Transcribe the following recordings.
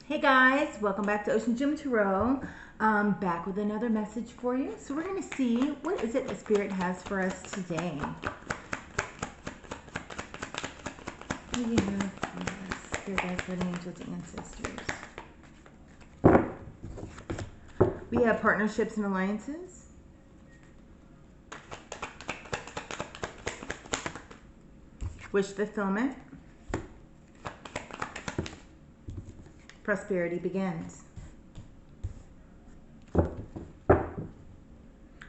Hey guys, welcome back to OceanGemTarot. Back with another message for you. So we're going to see what is it the Spirit has for us today. What do you have for us? Spirit guides, guardian angels, ancestors. We have partnerships and alliances. Wish fulfillment. Prosperity begins.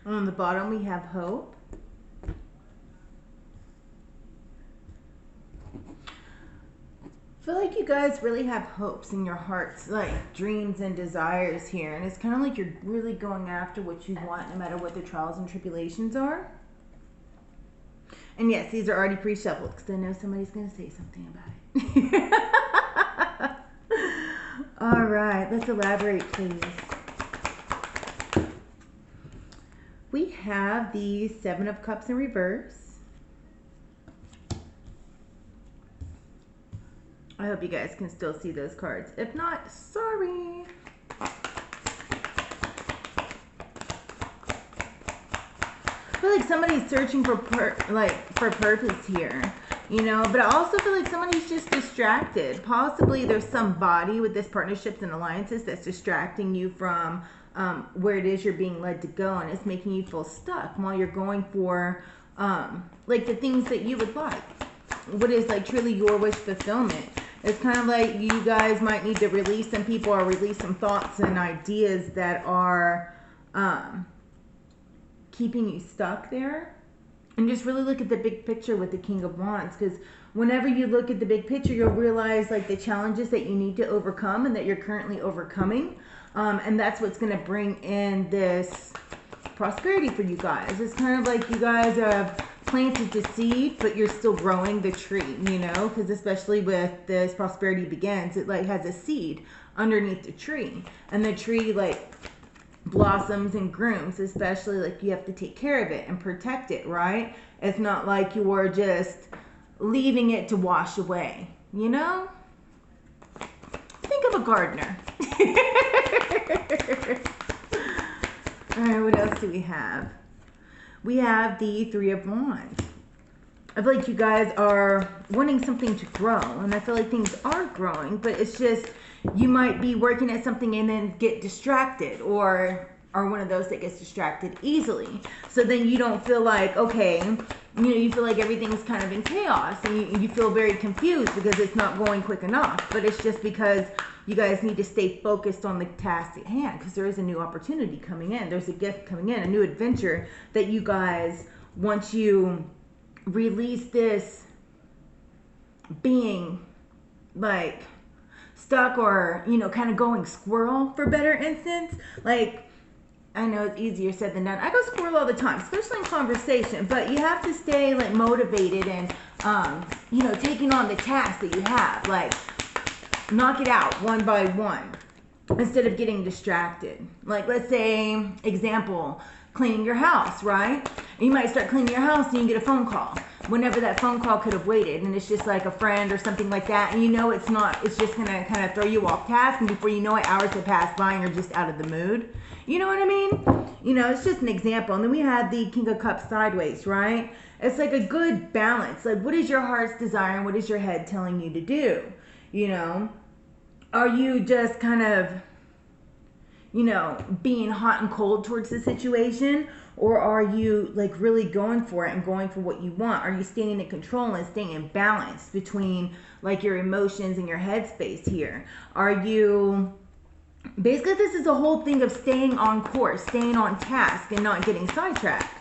On the bottom we have hope. I feel like you guys really have hopes in your hearts, like dreams and desires here. And it's kind of like you're really going after what you want no matter what the trials and tribulations are. And yes, these are already pre-shuffled because I know somebody's going to say something about it. All right, let's elaborate, please. We have the Seven of Cups in reverse. I hope you guys can still see those cards. If not, sorry. I feel like somebody's searching for purpose here. You know, but I also feel like somebody's just distracted. Possibly there's somebody with this partnerships and alliances that's distracting you from where it is you're being led to go, and it's making you feel stuck while you're going for like the things that you would like. What is like truly your wish fulfillment. It's kind of like you guys might need to release some people or release some thoughts and ideas that are keeping you stuck there. And just really look at the big picture with the King of Wands, because whenever you look at the big picture, you'll realize like the challenges that you need to overcome and that you're currently overcoming. And that's what's going to bring in this prosperity for you guys. It's kind of like you guys have planted the seed, but you're still growing the tree, you know, because especially with this prosperity begins, it like has a seed underneath the tree, and the tree like blossoms and grooms, especially like you have to take care of it and protect it, right? It's not like you're just leaving it to wash away, you know? Think of a gardener. All right, what else do we have? We have the Three of Wands. I feel like you guys are wanting something to grow, and I feel like things are growing, but it's just you might be working at something and then get distracted, or are one of those that gets distracted easily. So then you don't feel like, okay, you know, you feel like everything's kind of in chaos, and you feel very confused because it's not going quick enough. But it's just because you guys need to stay focused on the task at hand, because there is a new opportunity coming in. There's a gift coming in, a new adventure that you guys, once you release this being like stuck or, you know, kind of going squirrel, for better instance. Like, I know it's easier said than done. I go squirrel all the time, especially in conversation, but you have to stay like motivated and, you know, taking on the task that you have, like knock it out one by one instead of getting distracted. Like, let's say, example, cleaning your house, right? And you might start cleaning your house and you get a phone call. Whenever that phone call could have waited, and it's just like a friend or something like that, and you know it's not, it's just gonna kind of throw you off task, and before you know it, hours have passed by and you're just out of the mood. You know what I mean? You know, it's just an example. And then we had the King of Cups sideways, right? It's like a good balance. Like, what is your heart's desire and what is your head telling you to do? You know, are you just kind of, you know, being hot and cold towards the situation? Or are you like really going for it and going for what you want? Are you staying in control and staying in balance between like your emotions and your headspace here? Are you, basically this is a whole thing of staying on course, staying on task and not getting sidetracked.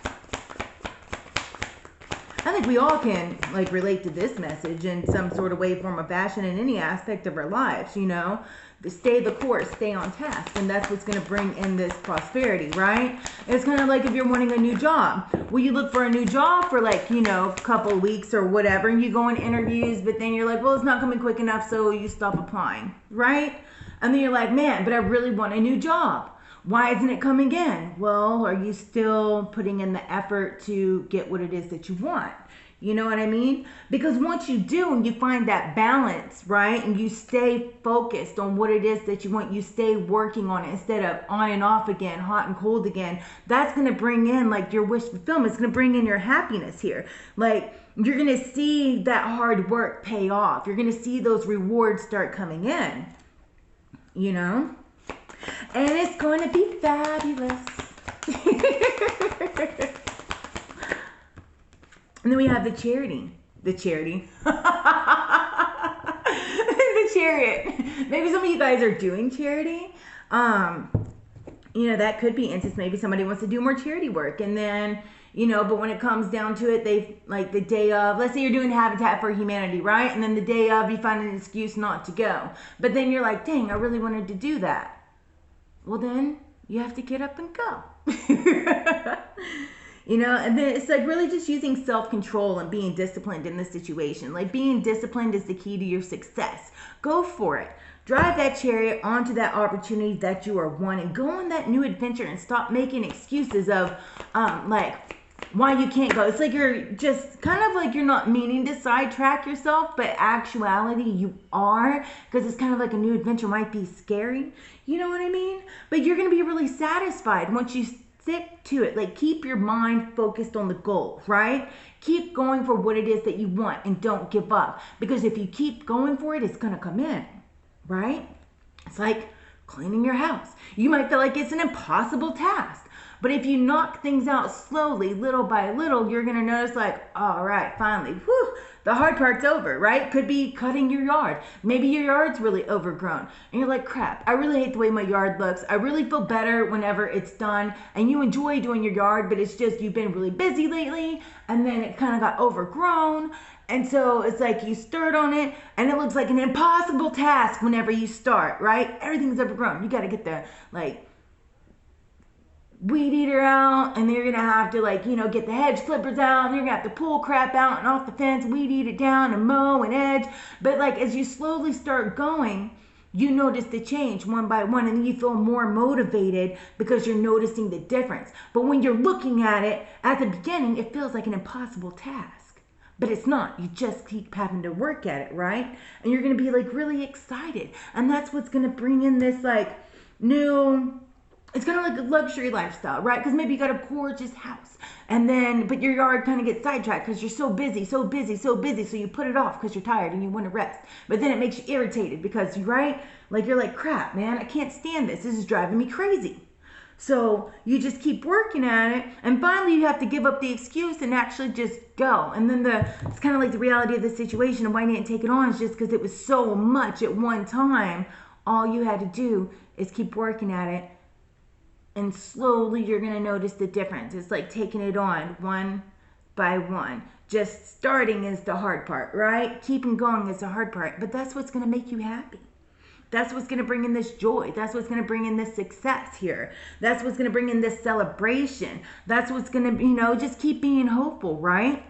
I think we all can like relate to this message in some sort of way, form, or fashion in any aspect of our lives, you know? Stay the course, stay on task, and that's what's going to bring in this prosperity, right? It's kind of like if you're wanting a new job. Well, you look for a new job for like, you know, a couple of weeks or whatever, and you go in interviews, but then you're like, well, it's not coming quick enough, so you stop applying, right? And then you're like, man, but I really want a new job. Why isn't it coming in? Well, are you still putting in the effort to get what it is that you want? You know what I mean? Because once you do and you find that balance, right, and you stay focused on what it is that you want, you stay working on it instead of on and off again, hot and cold again, that's going to bring in like your wish fulfillment. It's going to bring in your happiness here. Like, you're going to see that hard work pay off. You're going to see those rewards start coming in, you know? And it's going to be fabulous. And then we have the charity. The charity. The chariot. Maybe some of you guys are doing charity. You know, that could be instance. Maybe somebody wants to do more charity work. And then, you know, but when it comes down to it, they, like the day of, let's say you're doing Habitat for Humanity, right? And then the day of, you find an excuse not to go. But then you're like, dang, I really wanted to do that. Well, then you have to get up and go. You know, and then it's like really just using self-control and being disciplined in this situation. Like, being disciplined is the key to your success. Go for it. Drive that chariot onto that opportunity that you are wanting. Go on that new adventure and stop making excuses of like why you can't go. It's like you're just kind of like you're not meaning to sidetrack yourself, but actuality you are, because it's kind of like a new adventure might be scary. You know what I mean? But you're going to be really satisfied once you stick to it. Like, keep your mind focused on the goal, right? Keep going for what it is that you want and don't give up. Because if you keep going for it, it's going to come in, right? It's like cleaning your house. You might feel like it's an impossible task. But if you knock things out slowly, little by little, you're going to notice like, all right, finally, whew, the hard part's over, right? Could be cutting your yard. Maybe your yard's really overgrown. And you're like, crap, I really hate the way my yard looks. I really feel better whenever it's done. And you enjoy doing your yard, but it's just you've been really busy lately. And then it kind of got overgrown. And so it's like you start on it and it looks like an impossible task whenever you start, right? Everything's overgrown. You got to get the, like, weed eater out, and then you're gonna have to, like, you know, get the hedge clippers out, and you're gonna have to pull crap out and off the fence, weed eat it down and mow and edge. But like, as you slowly start going, you notice the change one by one, and then you feel more motivated because you're noticing the difference. But when you're looking at it at the beginning, it feels like an impossible task, but it's not. You just keep having to work at it, right? And you're gonna be like really excited, and that's what's gonna bring in this like new, it's kind of like a luxury lifestyle, right? Because maybe you got a gorgeous house, and then, but your yard kind of gets sidetracked because you're so busy, so you put it off because you're tired and you want to rest. But then it makes you irritated because, right? Like, you're like, crap, man, I can't stand this. This is driving me crazy. So you just keep working at it, and finally you have to give up the excuse and actually just go. And then it's kind of like the reality of the situation and why you didn't take it on is just because it was so much at one time. All you had to do is keep working at it. And slowly you're going to notice the difference. It's like taking it on one by one. Just starting is the hard part, right? Keeping going is the hard part. But that's what's going to make you happy. That's what's going to bring in this joy. That's what's going to bring in this success here. That's what's going to bring in this celebration. That's what's going to, you know, just keep being hopeful, right?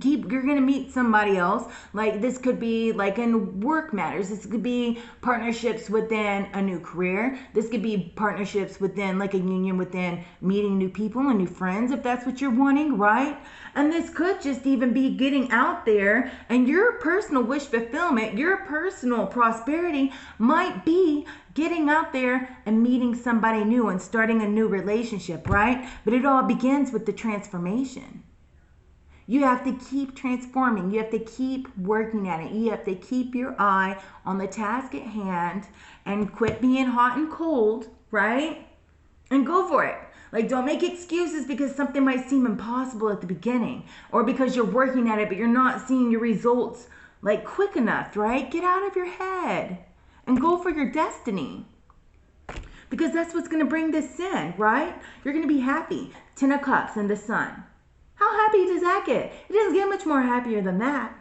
You're going to meet somebody else. Like, this could be like in work matters. This could be partnerships within a new career. This could be partnerships within like a union within meeting new people and new friends, if that's what you're wanting, right? And this could just even be getting out there, and your personal wish fulfillment, your personal prosperity might be getting out there and meeting somebody new and starting a new relationship, right? But it all begins with the transformation. You have to keep transforming. You have to keep working at it. You have to keep your eye on the task at hand and quit being hot and cold, right? And go for it. Like, don't make excuses because something might seem impossible at the beginning, or because you're working at it but you're not seeing your results like quick enough, right? Get out of your head and go for your destiny, because that's what's going to bring this in, right? You're going to be happy. 10 of Cups and the Sun. How happy does that get? It doesn't get much more happier than that.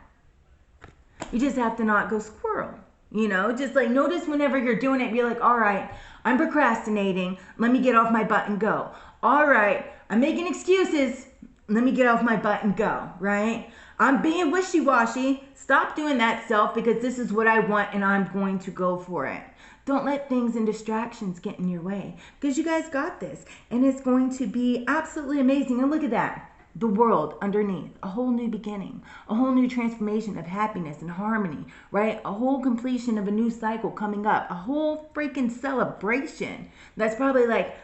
You just have to not go squirrel. You know, just like notice whenever you're doing it, you're like, all right, I'm procrastinating. Let me get off my butt and go. All right, I'm making excuses. Let me get off my butt and go, right? I'm being wishy-washy. Stop doing that, self, because this is what I want and I'm going to go for it. Don't let things and distractions get in your way, because you guys got this, and it's going to be absolutely amazing. And look at that. the world underneath, a whole new beginning, a whole new transformation of happiness and harmony, right? A whole completion of a new cycle coming up, a whole freaking celebration that's probably like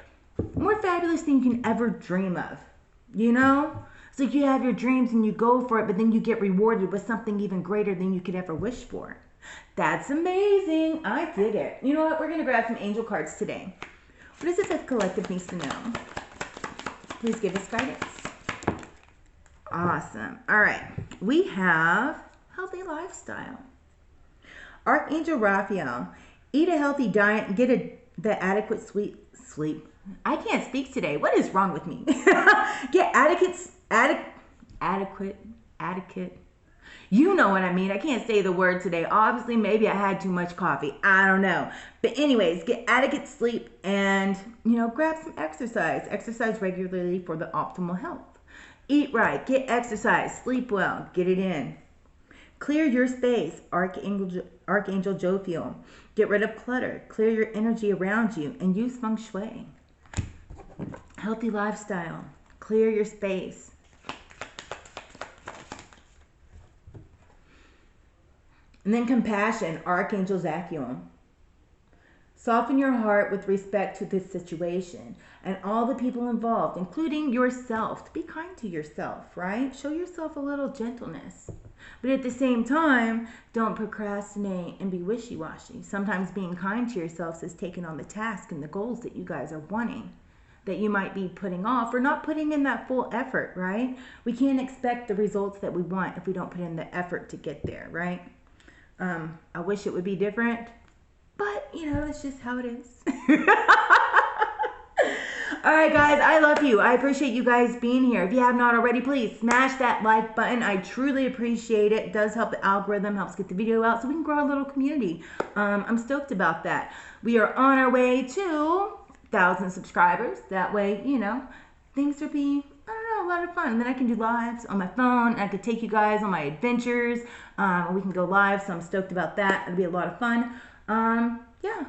more fabulous than you can ever dream of, you know? It's like you have your dreams and you go for it, but then you get rewarded with something even greater than you could ever wish for. That's amazing. I dig it. You know what? We're going to grab some angel cards today. What does this collective needs to know? Please give us guidance. Awesome. All right. We have healthy lifestyle. Archangel Raphael. Eat a healthy diet and get the adequate sleep. I can't speak today. What is wrong with me? Get adequate. You know what I mean. I can't say the word today. Obviously, maybe I had too much coffee. I don't know. But anyways, get adequate sleep and, grab some exercise. Exercise regularly for the optimal health. Eat right. Get exercise. Sleep well. Get it in. Clear your space. Archangel Jophiel. Get rid of clutter. Clear your energy around you and use feng shui. Healthy lifestyle. Clear your space. And then compassion, Archangel Zachiel. Soften your heart with respect to this situation and all the people involved, including yourself. Be kind to yourself, right? Show yourself a little gentleness. But at the same time, don't procrastinate and be wishy-washy. Sometimes being kind to yourself is taking on the task and the goals that you guys are wanting, that you might be putting off or not putting in that full effort, right? We can't expect the results that we want if we don't put in the effort to get there, right? I wish it would be different, but it's just how it is. All right, guys, I love you. I appreciate you guys being here. If you have not already, please smash that like button. I truly appreciate it. It does help the algorithm, helps get the video out so we can grow our little community. I'm stoked about that. We are on our way to 1,000 subscribers. That way, things will be, a lot of fun. And then I can do lives on my phone. I could take you guys on my adventures. We can go live, so I'm stoked about that. It'll be a lot of fun. Yeah.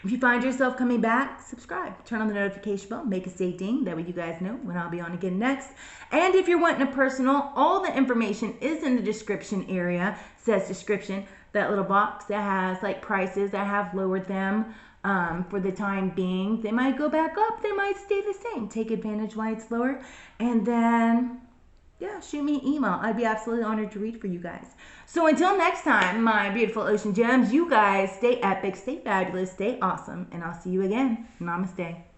If you find yourself coming back, subscribe. Turn on the notification bell. Make it say ding. That way you guys know when I'll be on again next. And if you're wanting a personal, all the information is in the description area. It says description. That little box that has like prices. I have lowered them. For the time being. They might go back up, they might stay the same. Take advantage while it's lower. And then, shoot me an email. I'd be absolutely honored to read for you guys. So until next time, my beautiful ocean gems, you guys stay epic, stay fabulous, stay awesome, and I'll see you again. Namaste.